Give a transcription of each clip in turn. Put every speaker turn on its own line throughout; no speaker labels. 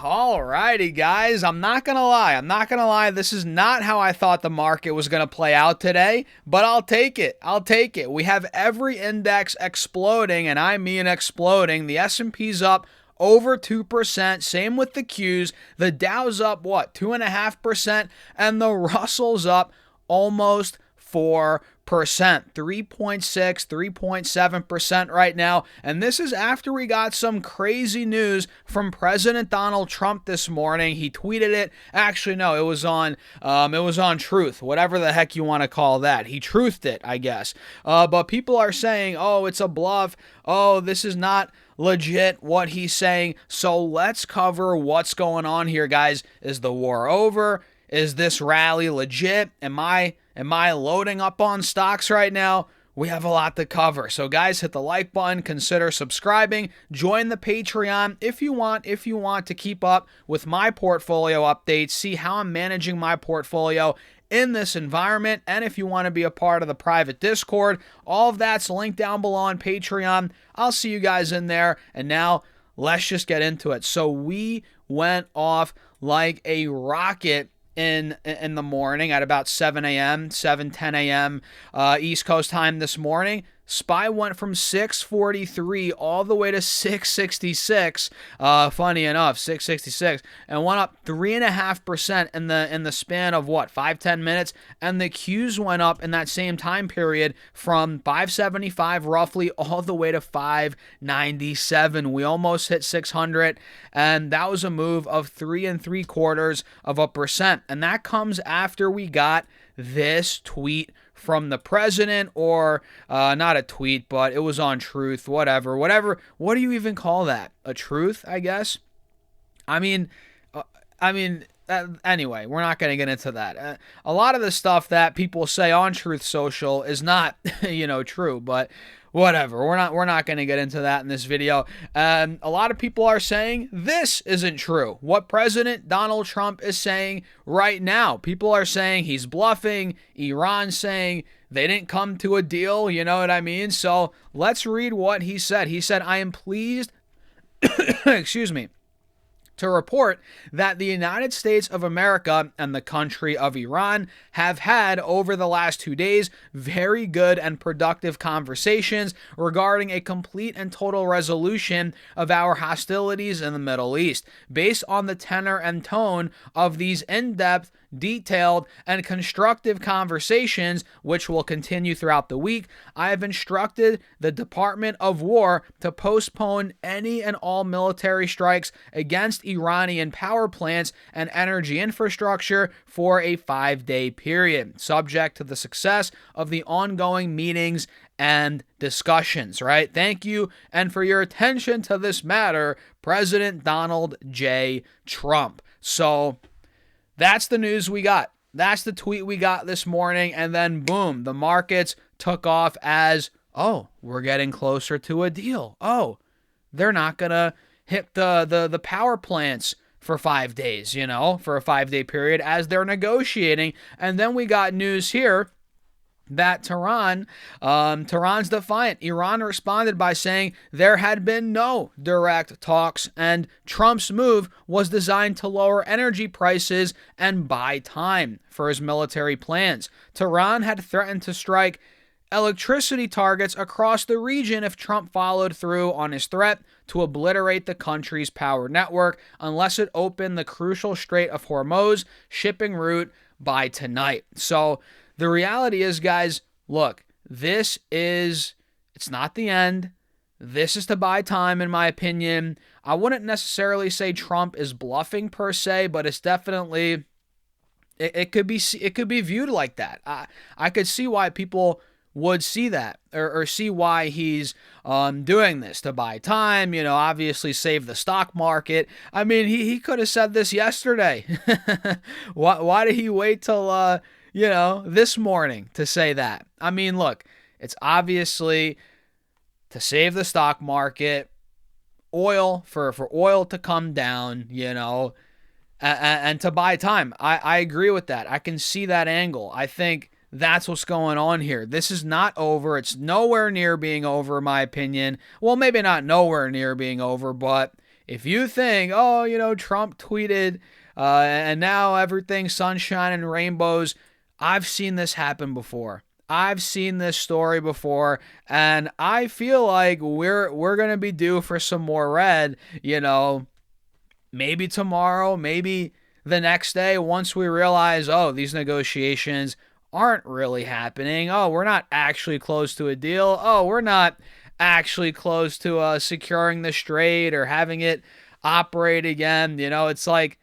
Alrighty, guys. I'm not going to lie. This is not how I thought the market was going to play out today, but I'll take it. We have every index exploding, and I mean exploding. The S&P's up over 2%. Same with the Qs. The Dow's up, 2.5%, and the Russell's up almost 4%. 3.6, 3.7% right now. And this is after we got some crazy news from President Donald Trump this morning. He tweeted it. Actually, no, it was on Truth, whatever the heck you want to call that. He truthed it, I guess. But people are saying, oh, it's a bluff. Oh, this is not legit what he's saying. So let's cover what's going on here, guys. Is the war over? Is this rally legit? Am I loading up on stocks right now? We have a lot to cover. So guys, hit the like button, consider subscribing, join the Patreon if you want to keep up with my portfolio updates, see how I'm managing my portfolio in this environment, and if you want to be a part of the private Discord. All of that's linked down below on Patreon. I'll see you guys in there. And now let's just get into it. So we went off like a rocket in the morning at about 7 a.m., 10 a.m. East Coast time this morning. SPY went from 643 all the way to 666. Funny enough, 666, and went up 3.5% in the span of 5-10 minutes. And the Qs went up in that same time period from 575 roughly all the way to 597. We almost hit 600, and that was a move of 3.75%. And that comes after we got this tweet from the president, or not a tweet, but it was on Truth, whatever. What do you even call that? A truth, I guess? Anyway, we're not going to get into that. A lot of the stuff that people say on Truth Social is not, true, but whatever. We're not going to get into that in this video. A lot of people are saying this isn't true. What President Donald Trump is saying right now. People are saying he's bluffing. Iran's saying they didn't come to a deal. You know what I mean? So let's read what he said. He said, "I am pleased," excuse me, "to report that the United States of America and the country of Iran have had, over the last 2 days, very good and productive conversations regarding a complete and total resolution of our hostilities in the Middle East. Based on the tenor and tone of these in-depth, detailed, and constructive conversations, which will continue throughout the week, I have instructed the Department of War to postpone any and all military strikes against Iranian power plants and energy infrastructure for a 5-day period, subject to the success of the ongoing meetings and discussions," right? Thank you, and for your attention to this matter, President Donald J. Trump. So that's the news we got. That's the tweet we got this morning, and then boom, the markets took off as, oh, we're getting closer to a deal. Oh, they're not going to hit the power plants for 5 days, for a 5-day period as they're negotiating. And then we got news here that Tehran's defiant. Iran responded by saying there had been no direct talks, and Trump's move was designed to lower energy prices and buy time for his military plans. Tehran had threatened to strike electricity targets across the region if Trump followed through on his threat to obliterate the country's power network unless it opened the crucial Strait of Hormuz shipping route by tonight. So the reality is, guys, look, it's not the end. This is to buy time, in my opinion. I wouldn't necessarily say Trump is bluffing per se, but it's definitely, it could be viewed like that. I could see why people would see that or see why he's doing this to buy time, obviously save the stock market. I mean, he could have said this yesterday. Why did he wait till this morning to say that? I mean, look, it's obviously to save the stock market, oil, for oil to come down, and to buy time. I agree with that. I can see that angle. I think that's what's going on here. This is not over. It's nowhere near being over, in my opinion. Well, maybe not nowhere near being over, but If you think, oh, Trump tweeted and now everything's sunshine and rainbows, I've seen this happen before. I've seen this story before, and I feel like we're gonna be due for some more red. Maybe tomorrow, maybe the next day, once we realize, oh, these negotiations aren't really happening. Oh, we're not actually close to a deal. Oh, we're not actually close to securing the strait or having it operate again. It's like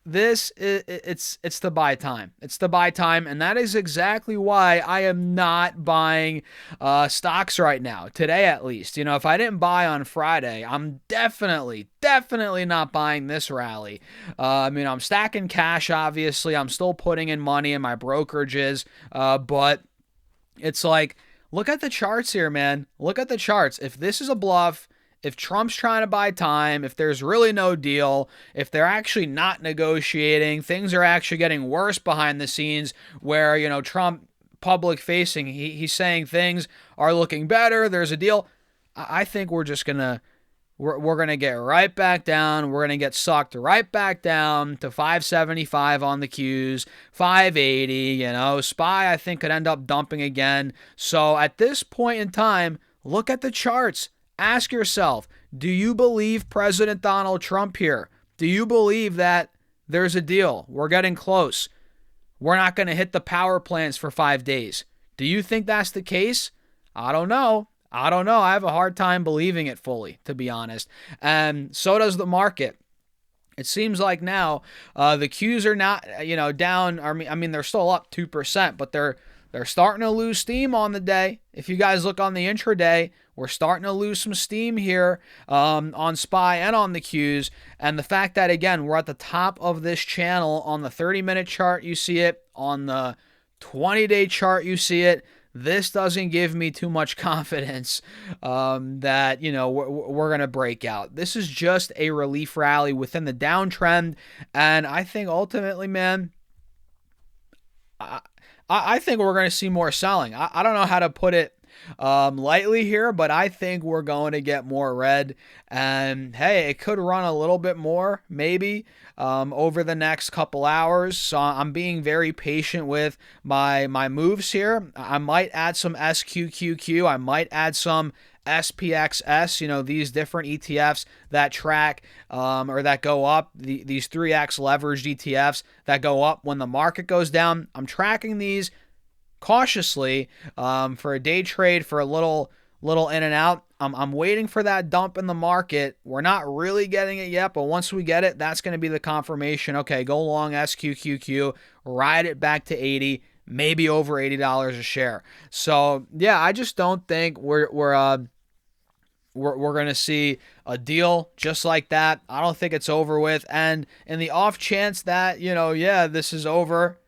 this is it's the buy time. It's the buy time, and that is exactly why I am not buying stocks right now, today at least. If I didn't buy on Friday, I'm definitely not buying this rally. I'm stacking cash, obviously. I'm still putting in money in my brokerages, but it's like, look at the charts here, man. Look at the charts. If this is a bluff, if Trump's trying to buy time, if there's really no deal, if they're actually not negotiating, things are actually getting worse behind the scenes where, Trump public facing, he's saying things are looking better, there's a deal. I think we're just going to we're going to get right back down. We're going to get sucked right back down to 575 on the Qs, 580, SPY I think could end up dumping again. So at this point in time, look at the charts. Ask yourself, do you believe President Donald Trump here? Do you believe that there's a deal? We're getting close. We're not going to hit the power plants for 5 days. Do you think that's the case? I don't know. I have a hard time believing it fully, to be honest. And so does the market. It seems like now the Qs are not, down. I mean, they're still up 2%, but they're starting to lose steam on the day. If you guys look on the intraday, we're starting to lose some steam here on SPY and on the Qs. And the fact that, again, we're at the top of this channel on the 30-minute chart, you see it. On the 20-day chart, you see it. This doesn't give me too much confidence that, we're going to break out. This is just a relief rally within the downtrend. And I think ultimately, man, I think we're going to see more selling. I don't know how to put it lightly here, but I think we're going to get more red. And hey, it could run a little bit more, maybe, over the next couple hours. So I'm being very patient with my moves here. I might add some SQQQ. I might add some SPXS, these different ETFs that track or that go up, these 3X leveraged ETFs that go up when the market goes down. I'm tracking these cautiously for a day trade, for a little in and out. I'm waiting for that dump in the market. We're not really getting it yet, but once we get it, that's going to be the confirmation. Okay, go long SQQQ, ride it back to 80, maybe over $80 a share. So yeah, I just don't think we're going to see a deal just like that. I don't think it's over with. And in the off chance that, this is over,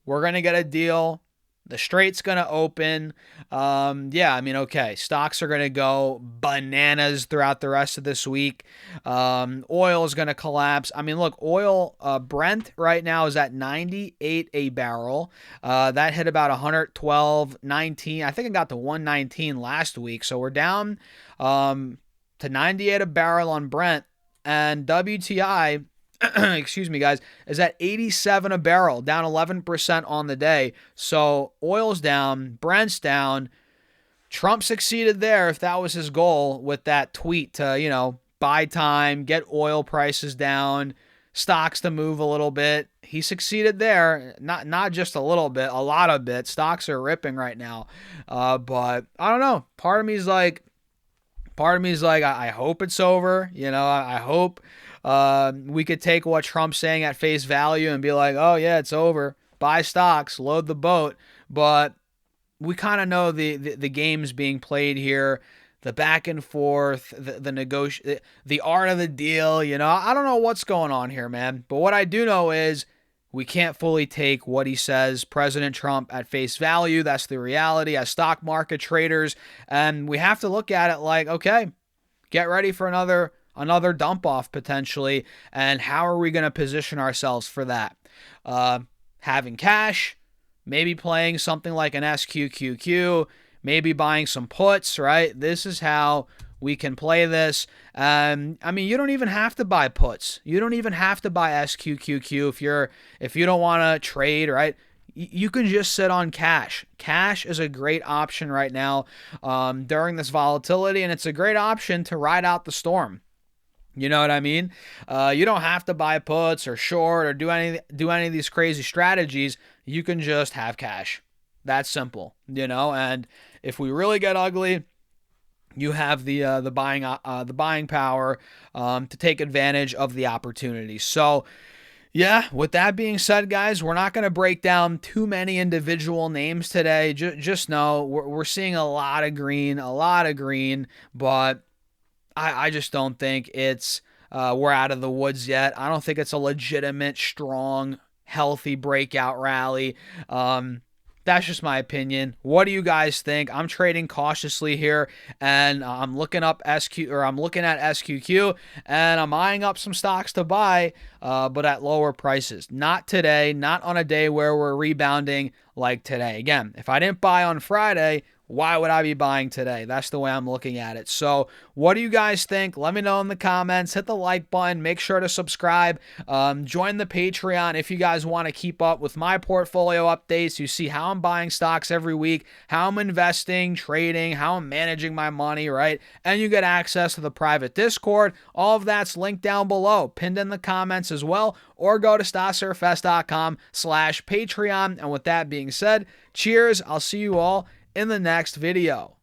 we're going to get a deal. The strait's going to open. Okay, stocks are going to go bananas throughout the rest of this week. Oil is going to collapse. I mean, look, oil, Brent right now is at 98 a barrel. That hit about 112.19. I think it got to 119 last week. So we're down to 98 a barrel on Brent. And WTI, excuse me, guys, is at 87 a barrel, down 11% on the day. So oil's down, Brent's down. Trump succeeded there, if that was his goal, with that tweet to, buy time, get oil prices down, stocks to move a little bit. He succeeded there, not just a little bit, a lot of bit. Stocks are ripping right now. But I don't know. Part of me is like, I hope it's over. I hope we could take what Trump's saying at face value and be like, oh yeah, it's over. Buy stocks, load the boat. But we kind of know the games being played here, the back and forth, the art of the deal. I don't know what's going on here, man. But what I do know is we can't fully take what he says, President Trump, at face value. That's the reality as stock market traders. And we have to look at it like, okay, get ready for another dump off potentially. And how are we going to position ourselves for that? Having cash, maybe playing something like an SQQQ, maybe buying some puts, right? This is how We can play this. I mean, you don't even have to buy puts. You don't even have to buy SQQQ if you don't want to trade, right? You can just sit on cash. Cash is a great option right now during this volatility, and it's a great option to ride out the storm. You know what I mean? You don't have to buy puts or short or do any of these crazy strategies. You can just have cash. That's simple, you know. And if we really get ugly, you have the buying power to take advantage of the opportunity. So, yeah, with that being said, guys, we're not going to break down too many individual names today. Just know we're seeing a lot of green, but I just don't think it's we're out of the woods yet. I don't think it's a legitimate, strong, healthy breakout rally. That's just my opinion. What do you guys think? I'm trading cautiously here, and I'm looking at SQQ, and I'm eyeing up some stocks to buy, but at lower prices. Not today, not on a day where we're rebounding like today. Again, if I didn't buy on Friday, why would I be buying today? That's the way I'm looking at it. So what do you guys think? Let me know in the comments. Hit the like button. Make sure to subscribe. Join the Patreon if you guys want to keep up with my portfolio updates. You see how I'm buying stocks every week, how I'm investing, trading, how I'm managing my money, right? And you get access to the private Discord. All of that's linked down below, pinned in the comments as well, or go to StockSurfS.com/Patreon. And with that being said, cheers. I'll see you all in the next video.